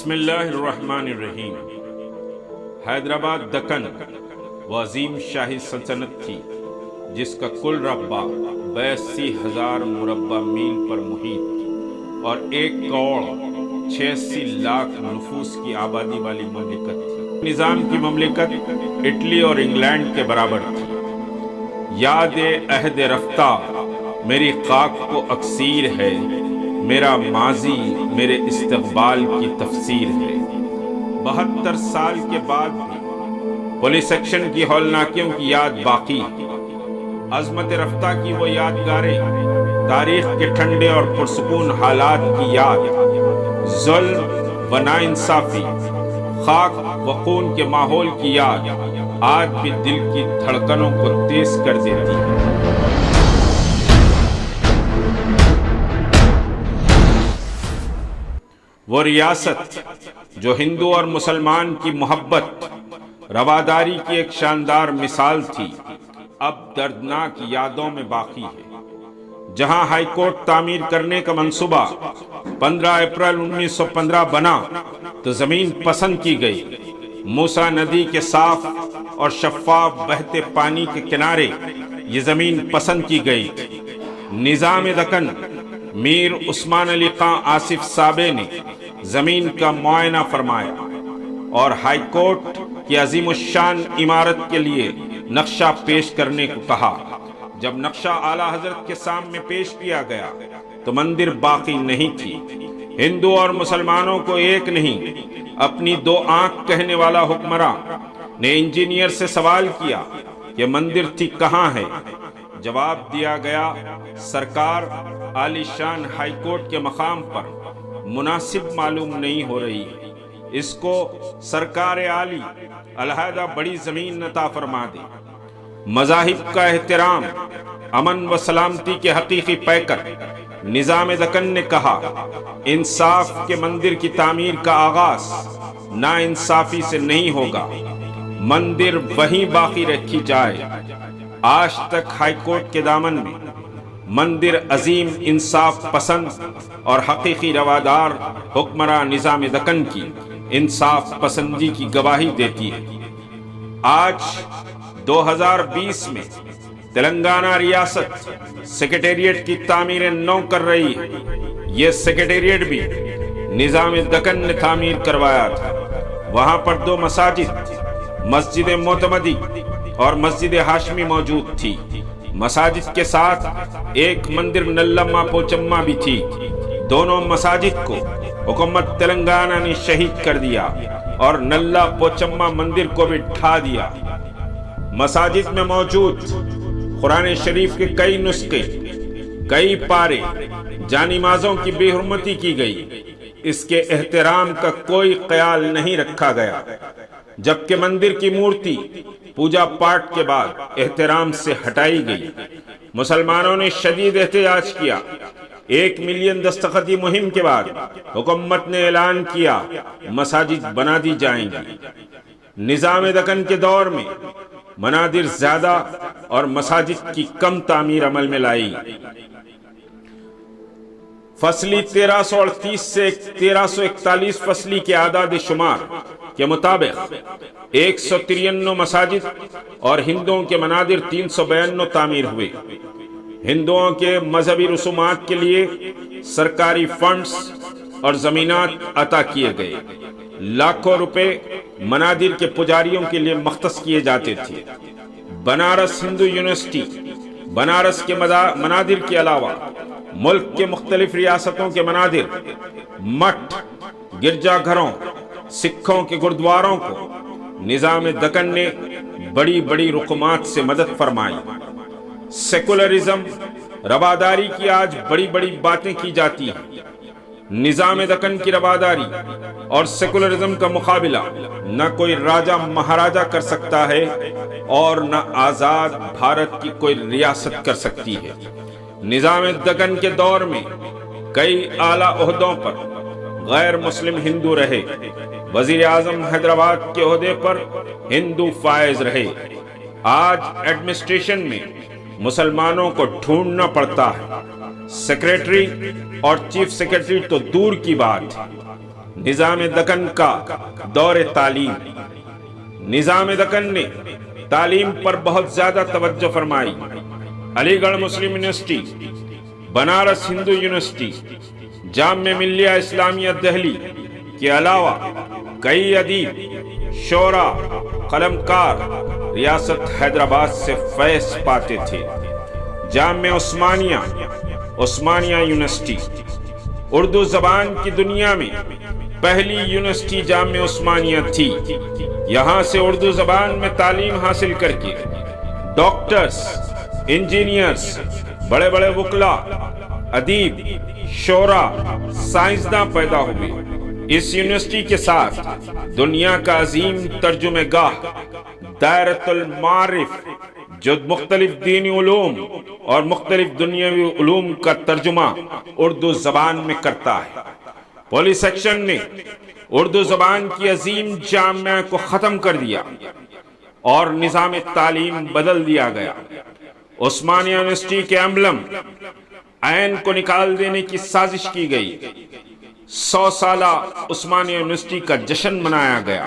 بسم اللہ الرحمن الرحیم۔ حیدرآباد دکن وہ عظیم شاہی سلطنت تھی جس کا کل رقبہ 82,000 مربع میل پر محیط اور 1,86,00,000 نفوس کی آبادی والی مملکت تھی۔ نظام کی مملکت اٹلی اور انگلینڈ کے برابر تھی۔ یاد عہد رفتہ میری خاک کو اکسیر ہے، میرا ماضی میرے استقبال کی تفسیر ہے۔ 72 سال کے بعد بھی پولیس ایکشن کی ہولناکیوں کی یاد باقی ہے۔ عظمت رفتہ کی وہ یادگاریں، تاریخ کے ٹھنڈے اور پرسکون حالات کی یاد، ظلم و ناانصافی، خاک و خون کے ماحول کی یاد آج بھی دل کی دھڑکنوں کو تیز کر دیتی ہے۔ وہ ریاست جو ہندو اور مسلمان کی محبت رواداری کی ایک شاندار مثال تھی، اب دردناک یادوں میں باقی ہے۔ جہاں ہائی کورٹ تعمیر کرنے کا منصوبہ 15 اپریل 1915 بنا تو زمین پسند کی گئی۔ موسیٰ ندی کے صاف اور شفاف بہتے پانی کے کنارے یہ زمین پسند کی گئی۔ نظام دکن میر عثمان علی خان آصف صابے نے زمین کا معائنہ فرمایا اور ہائی کورٹ کی عظیم الشان عمارت کے لیے نقشہ پیش کرنے کو کہا۔ جب نقشہ اعلیٰ حضرت کے سامنے پیش کیا گیا تو مندر باقی نہیں تھی۔ ہندو اور مسلمانوں کو ایک نہیں، اپنی دو آنکھ کہنے والا حکمراں نے انجینئر سے سوال کیا کہ مندر تھی کہاں ہے؟ جواب دیا گیا، سرکار عالی شان ہائی کورٹ کے مقام پر مناسب معلوم نہیں ہو رہی، اس کو سرکار عالی علیحدہ بڑی زمین عطا فرما دے۔ مذاہب کا احترام، امن و سلامتی کے حقیقی پیکر نظام دکن نے کہا، انصاف کے مندر کی تعمیر کا آغاز نا انصافی سے نہیں ہوگا، مندر وہیں باقی رکھی جائے۔ آج تک ہائی کورٹ کے دامن میں مندر عظیم انصاف پسند اور حقیقی روادار حکمراں نظام دکن کی انصاف پسندی کی گواہی دیتی ہے۔ آج 2020 میں تلنگانہ ریاست سیکریٹریٹ کی تعمیر نو کر رہی ہے۔ یہ سیکریٹریٹ بھی نظام دکن نے تعمیر کروایا تھا۔ وہاں پر 2 مساجد، مسجد معتمدی اور مسجد ہاشمی موجود تھی۔ مساجد کے ساتھ ایک مندر نلما پوچما بھی تھی۔ دونوں مساجد کو حکومت تلنگانہ نے شہید کر دیا اور نلا پوچما مندر کو بھی ڈھا دیا۔ مساجد میں موجود قرآن شریف کے کئی نسخے، کئی پارے جانی مازوں کی بے حرمتی کی گئی، اس کے احترام کا کوئی خیال نہیں رکھا گیا، جبکہ مندر کی مورتی پوجا پاٹ کے بعد احترام سے ہٹائی گئی۔ مسلمانوں نے شدید احتجاج کیا۔ 1 ملین دستخطی مہم کے بعد حکومت نے اعلان کیا مساجد بنا دی جائیں گی۔ نظام دکن کے دور میں منادر زیادہ اور مساجد کی کم تعمیر عمل میں لائی۔ فصلی 1338 سے 1341 فصلی کے اعداد شمار کے مطابق 193 مساجد اور ہندوؤں کے منادر 392 تعمیر ہوئے۔ ہندوؤں کے مذہبی رسومات کے لیے سرکاری فنڈز اور زمینات عطا کیے گئے۔ لاکھوں روپے منادر کے پجاریوں کے لیے مختص کیے جاتے تھے۔ بنارس ہندو یونیورسٹی بنارس کے منادر کے علاوہ ملک کے مختلف ریاستوں کے منادر، مٹھ، گرجا گھروں، سکھوں کے گردواروں کو نظام دکن نے بڑی بڑی رقومات سے مدد فرمائی۔ سیکولرزم، رواداری کی آج بڑی بڑی باتیں کی جاتی ہیں۔ نظام دکن کی رواداری اور سیکولرزم کا مقابلہ نہ کوئی راجہ مہاراجہ کر سکتا ہے اور نہ آزاد بھارت کی کوئی ریاست کر سکتی ہے۔ نظام دکن کے دور میں کئی اعلیٰ عہدوں پر غیر مسلم ہندو رہے۔ وزیر اعظم حیدرآباد کے عہدے پر ہندو فائز رہے۔ آج ایڈمنسٹریشن میں مسلمانوں کو ڈھونڈنا پڑتا ہے۔ سیکریٹری اور چیف سیکریٹری تو دور کی بات ہے، نظام دکن کا دور تعلیم۔ نظام دکن نے تعلیم پر بہت زیادہ توجہ فرمائی۔ علی گڑھ مسلم یونیورسٹی، بنارس ہندو یونیورسٹی، جامعہ ملیہ اسلامیہ دہلی کے علاوہ کئی ادیب، شعراء، قلمکار ریاست حیدرآباد سے فیض پاتے تھے۔ جامعہ عثمانیہ یونیورسٹی اردو زبان کی دنیا میں پہلی یونیورسٹی جامعہ عثمانیہ تھی۔ یہاں سے اردو زبان میں تعلیم حاصل کر کے ڈاکٹرز، انجینئرز، بڑے بڑے وکلاء، ادیب، شعراء، سائنسداں پیدا ہوئے۔ اس یونیورسٹی کے ساتھ دنیا کا عظیم ترجمہ گاہ دائرۃ المعارف، جو مختلف دینی علوم اور مختلف دنیاوی علوم کا ترجمہ اردو زبان میں کرتا ہے۔ پولی سیکشن نے اردو زبان کی عظیم جامعہ کو ختم کر دیا اور نظام تعلیم بدل دیا گیا۔ عثمانیہ یونیورسٹی کے ایمبلم عین کو نکال دینے کی سازش کی گئی۔ 100 سالہ عثمانیہ یونیورسٹی کا جشن منایا گیا،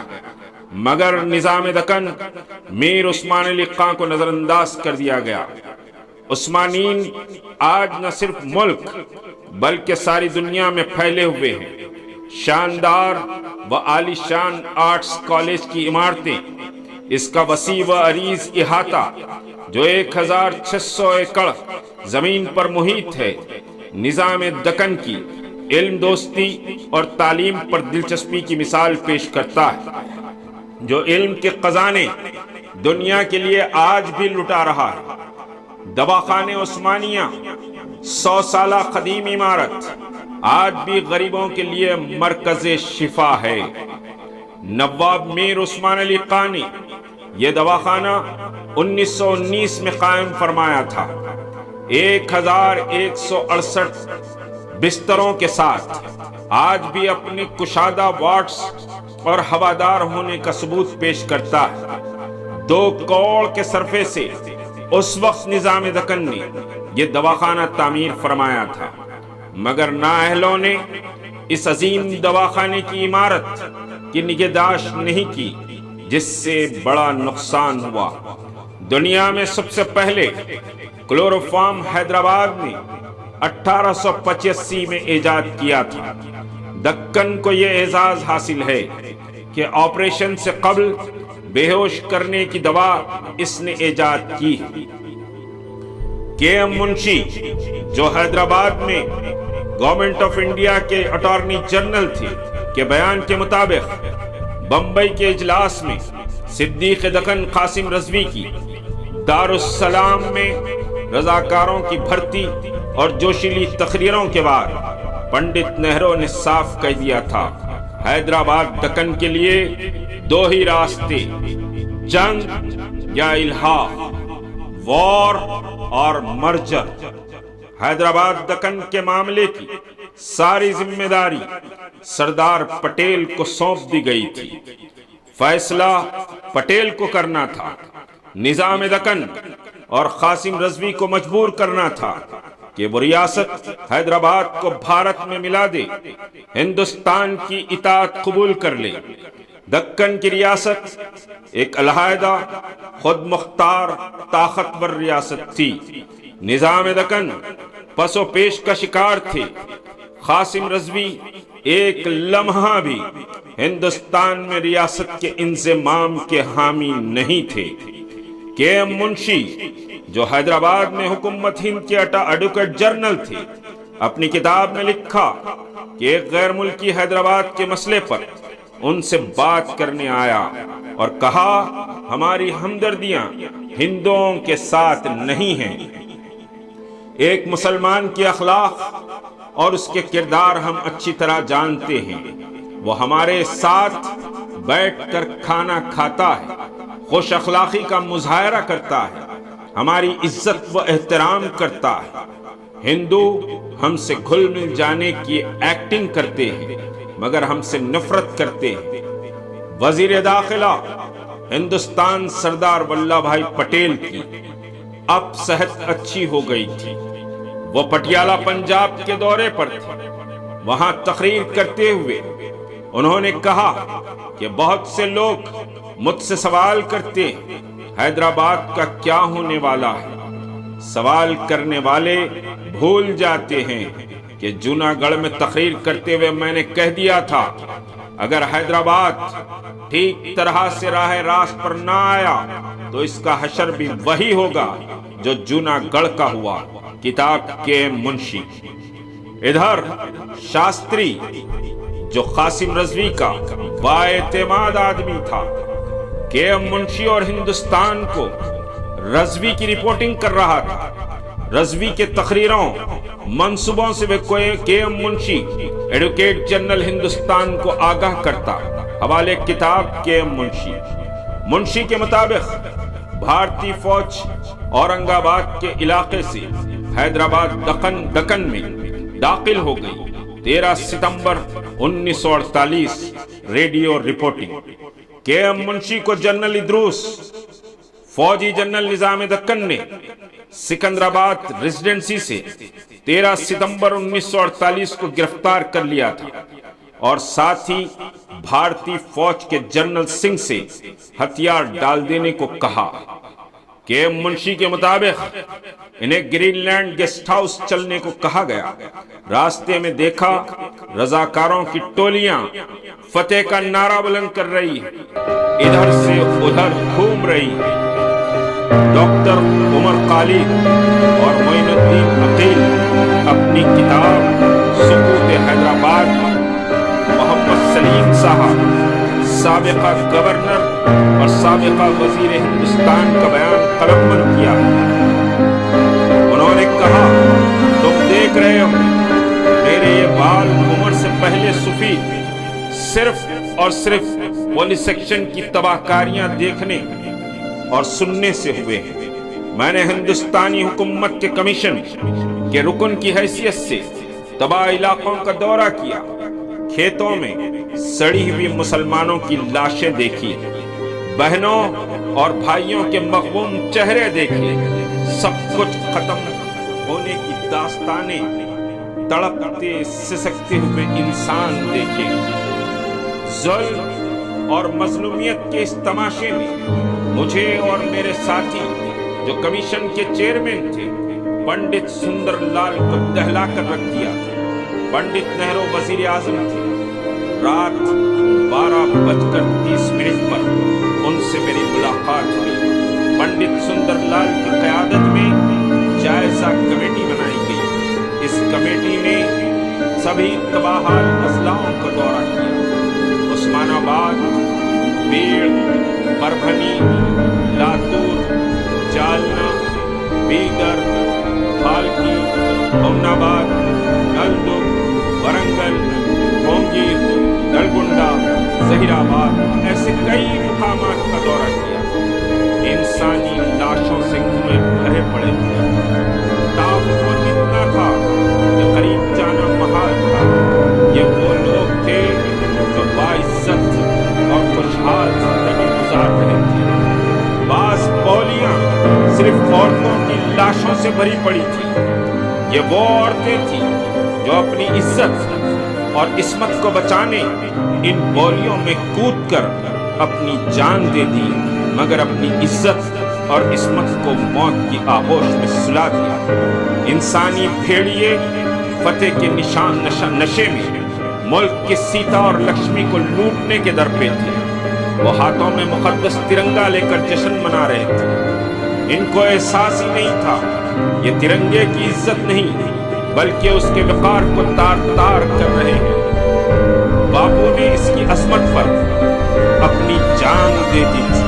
مگر نظام دکن میر عثمان علی خاں کو نظر انداز کر دیا گیا۔ عثمانیین آج نہ صرف ملک بلکہ ساری دنیا میں پھیلے ہوئے ہیں۔ شاندار و عالی شان آرٹس کالج کی عمارتیں، اس کا وسیع و عریض احاطہ جو 1600 ایکڑ زمین پر محیط ہے، نظام دکن کی علم دوستی اور تعلیم پر دلچسپی کی مثال پیش کرتا ہے، جو علم کے خزانے دنیا کے لیے آج بھی لٹا رہا ہے۔ دواخانہ عثمانیہ 100 سالہ قدیم عمارت آج بھی غریبوں کے لیے مرکز شفا ہے۔ نواب میر عثمان علی خاں نے یہ دواخانہ 1919 میں قائم فرمایا تھا۔ 1168 بستروں کے ساتھ آج بھی اپنی کشادہ وارڈز اور ہوادار ہونے کا ثبوت پیش کرتا ہے۔ 2 کروڑ کے صرفے سے اس وقت نظام دکن نے یہ دواخانہ تعمیر فرمایا تھا، مگر نااہلوں نے اس عظیم دواخانے کی عمارت کی نگہداشت نہیں کی، جس سے بڑا نقصان ہوا۔ دنیا میں سب سے پہلے کلوروفارم حیدرآباد نے 1885 میں ایجاد کیا تھا۔ دکن کو یہ اعزاز حاصل ہے کہ آپریشن سے قبل بے ہوش کرنے کی دوا اس نے ایجاد کی۔ کے ایم منشی، جو حیدرآباد میں گورنمنٹ آف انڈیا کے اٹارنی جنرل تھے، کے بیان کے مطابق بمبئی کے اجلاس میں صدیق دکن قاسم رضوی کی دارالسلام میں رضاکاروں کی بھرتی اور جوشیلی تقریروں کے بعد پنڈت نہرو نے صاف کہہ دیا تھا، حیدرآباد دکن کے لیے 2 ہی راستے، جنگ یا الحاق، وار اور مرجر۔ حیدرآباد دکن کے معاملے کی ساری ذمہ داری سردار پٹیل کو سونپ دی گئی تھی۔ فیصلہ پٹیل کو کرنا تھا۔ نظام دکن اور قاسم رضوی کو مجبور کرنا تھا کہ وہ ریاست حیدرآباد کو بھارت میں ملا دے، ہندوستان کی اطاعت قبول کر لے۔ دکن کی ریاست ایک علیحدہ خود مختار طاقتور ریاست تھی۔ نظام دکن پس و پیش کا شکار تھے۔ قاسم رضوی ایک لمحہ بھی ہندوستان میں ریاست کے انضمام کے حامی نہیں تھے۔ کے ایم منشی، جو حیدرآباد میں حکومت ہند کے ایڈوکیٹ جنرل تھے، اپنی کتاب میں لکھا کہ ایک غیر ملکی حیدرآباد کے مسئلے پر ان سے بات کرنے آیا اور کہا، ہماری ہمدردیاں ہندوؤں کے ساتھ نہیں ہیں۔ ایک مسلمان کی اخلاق اور اس کے کردار ہم اچھی طرح جانتے ہیں۔ وہ ہمارے ساتھ بیٹھ کر کھانا کھاتا ہے، خوش اخلاقی کا مظاہرہ کرتا ہے، ہماری عزت و احترام کرتا ہے۔ ہندو ہم سے گھل مل جانے کی ایکٹنگ کرتے ہیں، مگر ہم سے نفرت کرتے ہیں۔ وزیر داخلہ ہندوستان سردار ولبھ بھائی پٹیل کی اب صحت اچھی ہو گئی تھی۔ وہ پٹیالہ پنجاب کے دورے پر تھے۔ وہاں تقریر کرتے ہوئے انہوں نے کہا کہ بہت سے لوگ مجھ سے سوال کرتے ہیں حیدرآباد کا کیا ہونے والا ہے۔ سوال کرنے والے بھول جاتے ہیں کہ جوناگڑھ میں تقریر کرتے ہوئے میں نے کہہ دیا تھا اگر حیدرآباد ٹھیک طرح سے راہ راست پر نہ آیا تو اس کا حشر بھی وہی ہوگا جو جوناگڑھ کا ہوا۔ کتاب کے منشی۔ ادھر شاستری جو قاسم رضوی کا بااعتماد آدمی تھا، کے ایم منشی اور ہندوستان کو رضوی کی رپورٹنگ کر رہا تھا۔ رضوی کے تقریروں منصوبوں سے کے ایم منشی ایڈوکیٹ جنرل ہندوستان کو آگاہ کرتا۔ حوالے کتاب کے ایم منشی۔ منشی کے مطابق بھارتی فوج اورنگ آباد کے علاقے سے حیدرآباد دکن میں داخل ہو گئی۔ 13 ستمبر 1948 ریڈیو رپورٹنگ۔ کے ایم منشی کو جنرل ادروس فوجی جنرل نظام دکن نے سکندرآباد ریزیڈنسی سے 13 ستمبر 1948 کو گرفتار کر لیا تھا اور ساتھ ہی بھارتی فوج کے جنرل سنگھ سے ہتھیار ڈال دینے کو کہا۔ کے ایم منشی کے مطابق انہیں گرین لینڈ گیسٹ ہاؤس چلنے کو کہا گیا۔ راستے میں دیکھا رضاکاروں کی ٹولیاں فتح کا نعرہ بلند کر رہی ہیں، ادھر سے ادھر گھوم رہی ہیں۔ ڈاکٹر عمر خالد اور معین الدین عقیل اپنی کتاب سقوط حیدرآباد محمد سلیم صاحب سابقہ گورنر اور سابقہ وزیر ہندوستان کا بیان قلم بند کیا۔ انہوں نے کہا تم دیکھ رہے ہو میرے یہ بال عمر سے پہلے سفید صرف اور صرف پولیس ایکشن کی تباہ کاریاں دیکھنے اور سننے سے ہوئے ہیں۔ میں نے ہندوستانی حکومت کے کمیشن کے رکن کی حیثیت سے تباہ علاقوں کا دورہ کیا، کھیتوں میں سڑی ہوئی مسلمانوں کی لاشیں دیکھی، بہنوں اور بھائیوں کے مغموم چہرے دیکھے، سب کچھ ختم ہونے کی داستانیں، تڑپتے سسکتے ہوئے انسان دیکھے۔ ظلم اور مظلومیت کے اس تماشے میں مجھے اور میرے ساتھی جو کمیشن کے چیئرمین تھے پنڈت سندر لال کو دہلا کر رکھ دیا۔ پنڈت نہرو وزیر اعظم تھے۔ رات 12:30 پر ان سے میری ملاقات ہوئی۔ پنڈت سندر لال کی قیادت میں جائزہ کمیٹی بنائی گئی۔ اس کمیٹی نے سبھی تباہال اضلاعوں کا دورہ کیا۔ عثمان آباد، بیڑ، پربھنی، لاتور، جالنا، بیدر، بھالکی، امنآباد، نلدر، ورنگل، کونگیر، نلگنڈا، ظہیر آباد ایسے کئی مقامات کا دورہ کیا۔ انسانی لاشوں سے کنویں بھرے پڑے تھے۔ تعاون اتنا تھا کہ قریب جانا محال تھا۔ یہ وہ لوگ تھے جو باعزت اور خوشحال زندگی گزار رہے تھے۔ بعض پولیاں صرف عورتوں کی لاشوں سے بھری پڑی تھی۔ یہ وہ عورتیں تھیں جو اپنی عزت اور عصمت کو بچانے ان بولیوں میں کود کر اپنی جان دے دی، مگر اپنی عزت اور عصمت کو موت کی آغوش میں سلا دیا۔ انسانی بھیڑیے فتح کے نشے میں ملک کی سیتا اور لکشمی کو لوٹنے کے در پہ تھے۔ وہ ہاتھوں میں مقدس ترنگا لے کر جشن منا رہے تھے۔ ان کو احساس ہی نہیں تھا یہ ترنگے کی عزت نہیں بلکہ اس کے وقار کو تار تار کر رہے ہیں۔ باپو نے اس کی عظمت پر اپنی جان دے دی تھی۔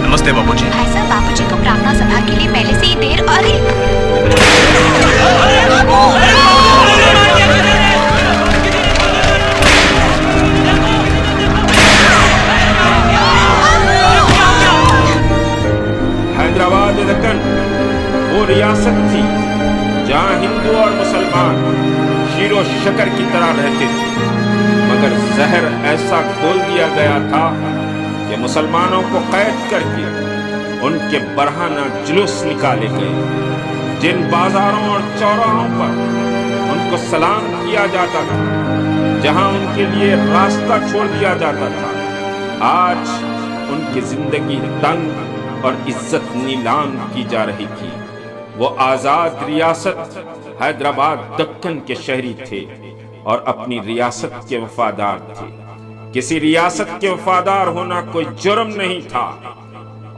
نمستے باپو جی۔ بھائی صاحب، باپو جی کو پرارتھنا سبھا کے لیے پہلے سے ہی دیر اور حیدرآباد دکن وہ ریاست تھی جہاں ہندو اور مسلمان شیر و شکر کی طرح رہتے تھے، مگر زہر ایسا کھول دیا گیا تھا کہ مسلمانوں کو قید کر کے ان کے برہنہ جلوس نکالے گئے۔ جن بازاروں اور چوراہوں پر ان کو سلام کیا جاتا تھا، جہاں ان کے لیے راستہ چھوڑ دیا جاتا تھا، آج ان کی زندگی تنگ اور عزت نیلام کی جا رہی تھی۔ وہ آزاد ریاست حیدرآباد دکن کے شہری تھے اور اپنی ریاست کے وفادار تھے۔ کسی ریاست کے وفادار ہونا کوئی جرم نہیں تھا،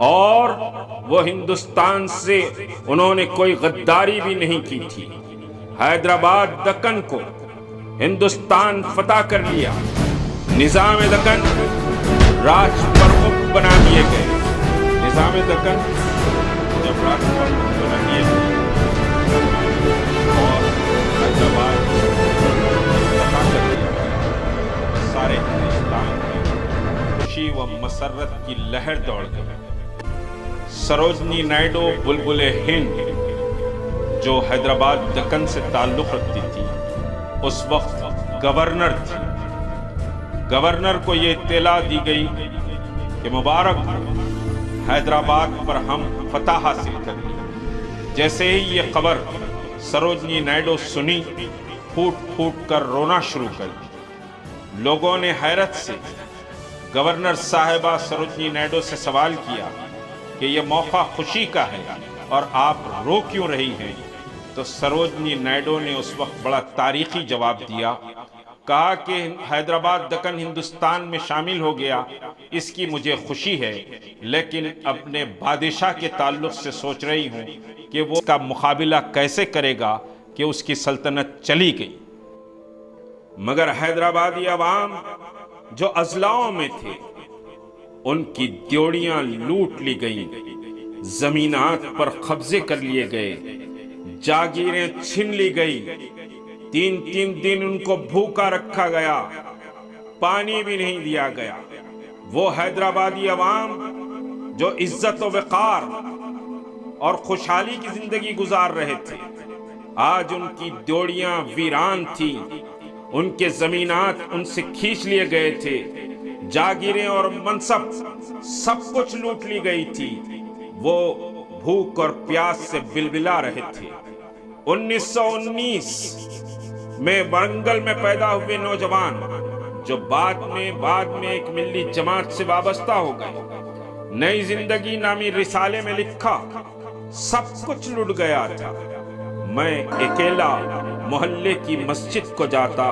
اور وہ ہندوستان سے انہوں نے کوئی غداری بھی نہیں کی تھی۔ حیدرآباد دکن کو ہندوستان فتح کر لیا، نظام دکن راج پرمکھ بنا دیے گئے۔ نظام دکن جب راج پرمکھ بنا دیے گئے اور حیدرآباد فتح کر لیا، سارے ہندوستان میں خوشی و مسرت کی لہر دوڑ گئی۔ سروجنی نائیڈو بلبل ہند، جو حیدرآباد دکن سے تعلق رکھتی تھی، اس وقت گورنر تھی۔ گورنر کو یہ اطلاع دی گئی کہ مبارک ہو، حیدرآباد پر ہم فتح حاصل کر لی۔ جیسے ہی یہ خبر سروجنی نائیڈو سنی، پھوٹ پھوٹ کر رونا شروع کر دی۔ لوگوں نے حیرت سے گورنر صاحبہ سروجنی نائیڈو سے سوال کیا کہ یہ موقع خوشی کا ہے اور آپ رو کیوں رہی ہیں؟ تو سروجنی نائیڈو نے اس وقت بڑا تاریخی جواب دیا، کہا کہ حیدرآباد دکن ہندوستان میں شامل ہو گیا، اس کی مجھے خوشی ہے، لیکن اپنے بادشاہ کے تعلق سے سوچ رہی ہوں کہ وہ اس کا مقابلہ کیسے کرے گا کہ اس کی سلطنت چلی گئی۔ مگر حیدرآبادی عوام جو اضلاعوں میں تھے، ان کی دیوڑیاں لوٹ لی گئیں، زمینات پر قبضے کر لیے گئے، جاگیریں چھن لی گئی، 3 دن ان کو بھوکا رکھا گیا، پانی بھی نہیں دیا گیا۔ وہ حیدرآبادی عوام جو عزت و وقار اور خوشحالی کی زندگی گزار رہے تھے، آج ان کی دیوڑیاں ویران تھیں، ان کے زمینات ان سے کھینچ لیے گئے تھے، جاگیریں اور منصب سب کچھ لوٹ لی گئی تھی۔ وہ بھوک اور پیاس سے بلبلا رہے تھے۔ 1919 میں ورنگل میں پیدا ہوئے نوجوان جو بعد میں ایک ملی جماعت سے وابستہ ہو گئے، نئی زندگی نامی رسالے میں لکھا، سب کچھ لٹ گیا تھا، میں اکیلا محلے کی مسجد کو جاتا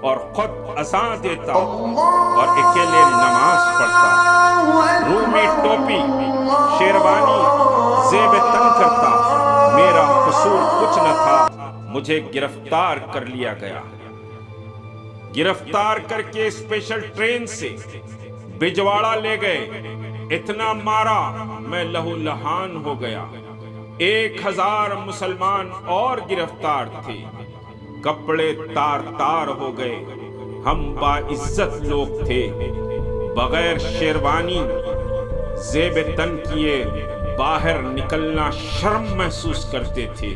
اور خود اذان دیتا اور اکیلے نماز پڑھتا، رومی ٹوپی شیروانی زیب تن کرتا، میرا قصور کچھ نہ تھا، مجھے گرفتار کر لیا گیا۔ گرفتار کر کے اسپیشل ٹرین سے بجواڑا لے گئے، اتنا مارا میں لہو لہان ہو گیا۔ 1000 مسلمان اور گرفتار تھے، کپڑے تار تار ہو گئے، ہم باعزت لوگ تھے، بغیر شیروانی زیب تن کیے باہر نکلنا شرم محسوس کرتے تھے۔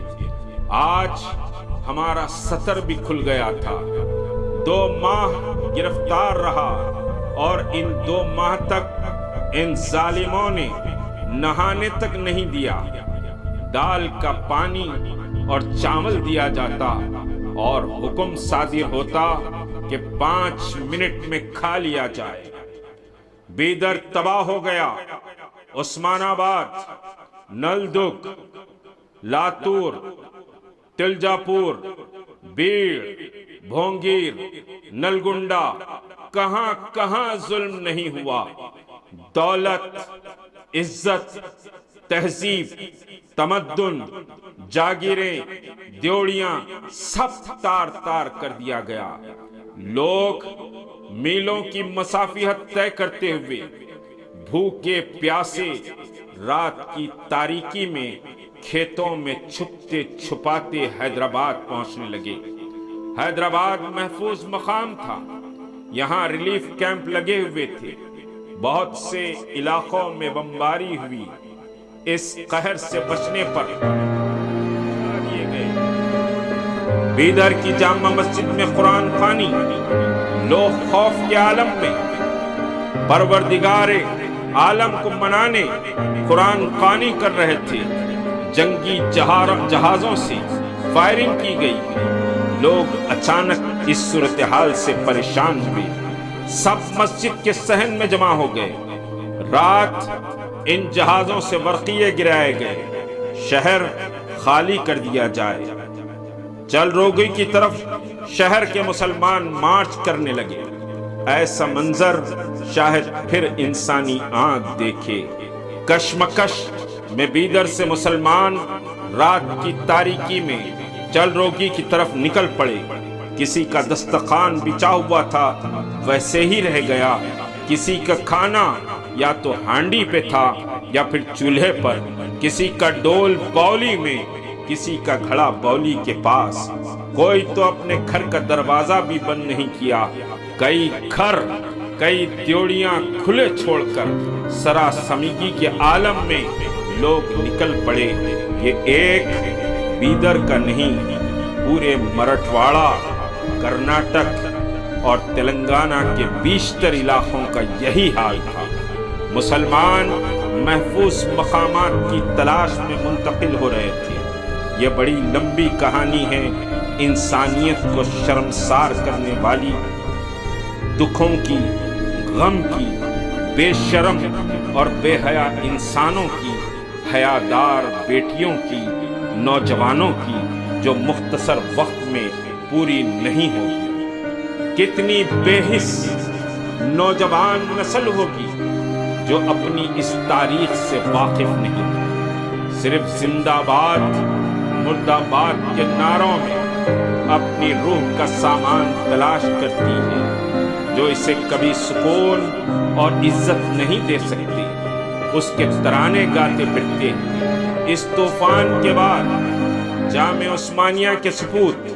آج ہمارا سطر بھی کھل گیا تھا۔ 2 ماہ گرفتار رہا اور ان 2 ماہ تک ان ظالموں نے نہانے تک نہیں دیا۔ دال کا پانی اور چاول دیا جاتا اور حکم صادر ہوتا کہ 5 منٹ میں کھا لیا جائے۔ بیدر تباہ ہو گیا، عثمان آباد، نلدک، لاتور، تلجاپور، بیڑ، بھونگیر، نلگنڈا، کہاں کہاں ظلم نہیں ہوا۔ دولت، عزت، تہذیب، تمدن، جاگیریں، دیوڑیاں سب تار تار کر دیا گیا۔ لوگ میلوں کی مسافت طے کرتے ہوئے بھوکے پیاسے رات کی تاریکی میں کھیتوں میں چھپتے چھپاتے حیدرآباد پہنچنے لگے۔ حیدرآباد محفوظ مقام تھا، یہاں ریلیف کیمپ لگے ہوئے تھے، بہت سے علاقوں میں بمباری ہوئی۔ اس قہر سے بچنے پر دیے گئے۔ بیدر کی جامع مسجد میں قرآن خوانی، لوگ خوف کے عالم میں پروردگار عالم کو منانے قرآن خوانی کر رہے تھے۔ جنگی جہازوں سے فائرنگ کی گئی۔ لوگ اچانک اس صورتحال سے پریشان ہوئے، سب مسجد کے صحن میں جمع ہو گئے۔ رات ان جہازوں سے ورقیے گرائے گئے، شہر خالی کر دیا جائے۔ چل روگی کی طرف شہر کے مسلمان مارچ کرنے لگے۔ ایسا منظر شاید پھر انسانی آنکھ دیکھے۔ کشمکش میں بیدر سے مسلمان رات کی تاریکی میں چل روگی کی طرف نکل پڑے۔ کسی کا دسترخوان بچھا ہوا تھا ویسے ہی رہ گیا، کسی کا کھانا یا تو ہانڈی پہ تھا یا پھر چولہے پر، کسی کا ڈول بولی میں، کسی کا گھڑا بولی کے پاس۔ کوئی تو اپنے گھر کا دروازہ بھی بند نہیں کیا۔ کئی گھر، کئی دیوڑیاں کھلے چھوڑ کر سراسمیگی کے عالم میں لوگ نکل پڑے۔ یہ ایک بیدر کا نہیں، پورے مراٹھواڑہ، کرناٹک اور تلنگانہ کے بیشتر علاقوں کا یہی حال تھا۔ مسلمان محفوظ مقامات کی تلاش میں منتقل ہو رہے تھے۔ یہ بڑی لمبی کہانی ہے، انسانیت کو شرمسار کرنے والی، دکھوں کی، غم کی، بے شرم اور بے حیا انسانوں کی، حیادار بیٹیوں کی، نوجوانوں کی، جو مختصر وقت میں پوری نہیں ہوگی۔ کتنی بے حس نوجوان نسل ہوگی جو اپنی اس تاریخ سے واقف نہیں، صرف زندہ باد، مردہ آباد کے نعروں میں اپنی روح کا سامان تلاش کرتی ہے، جو اسے کبھی سکون اور عزت نہیں دے سکتی۔ اس کے ترانے گاتے پھرتے ہیں۔ اس طوفان کے بعد جامع عثمانیہ کے سپوت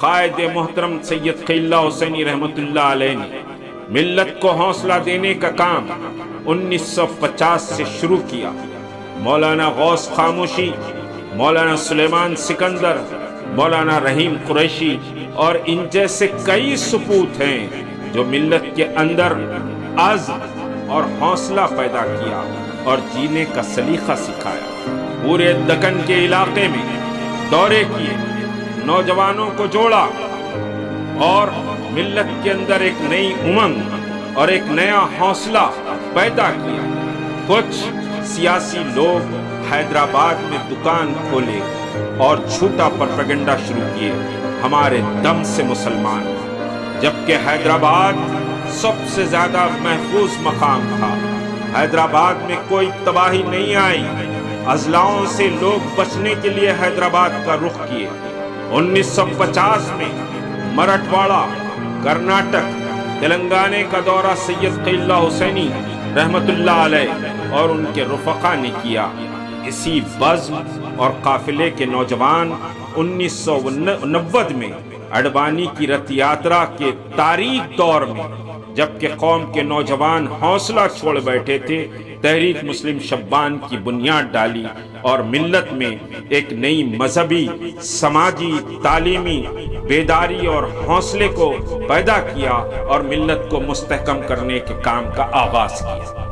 قائد محترم سید خلیل اللہ حسینی رحمۃ اللہ علیہ نے ملت کو حوصلہ دینے کا کام 1950 سے شروع کیا۔ مولانا غوث خاموشی، مولانا سلیمان سکندر، مولانا رحیم قریشی اور ان جیسے کئی سپوت ہیں جو ملت کے اندر عزم اور حوصلہ پیدا کیا اور جینے کا سلیقہ سکھایا۔ پورے دکن کے علاقے میں دورے کیے، نوجوانوں کو جوڑا اور ملت کے اندر ایک نئی امنگ اور ایک نیا حوصلہ پیدا کیا۔ کچھ سیاسی لوگ حیدرآباد میں دکان کھولے اور جھوٹا پروپیگنڈا شروع کیے، ہمارے دم سے مسلمان، جبکہ حیدرآباد سب سے زیادہ محفوظ مقام تھا۔ حیدرآباد میں کوئی تباہی نہیں آئی، اضلاعوں سے لوگ بچنے کے لیے حیدرآباد کا رخ کیے۔ 1950 میں مراٹھواڑہ، کرناٹک، تلنگانے کا دورہ سید خلیل اللہ حسینی رحمت اللہ علیہ اور ان کے رفقا نے کیا۔ اسی بزم اور قافلے کے نوجوان 1990 میں اڈوانی کی رتھ یاترا کے تاریک دور میں، جبکہ قوم کے نوجوان حوصلہ چھوڑ بیٹھے تھے، تحریک مسلم شبان کی بنیاد ڈالی اور ملت میں ایک نئی مذہبی، سماجی، تعلیمی بیداری اور حوصلے کو پیدا کیا اور ملت کو مستحکم کرنے کے کام کا آغاز کیا۔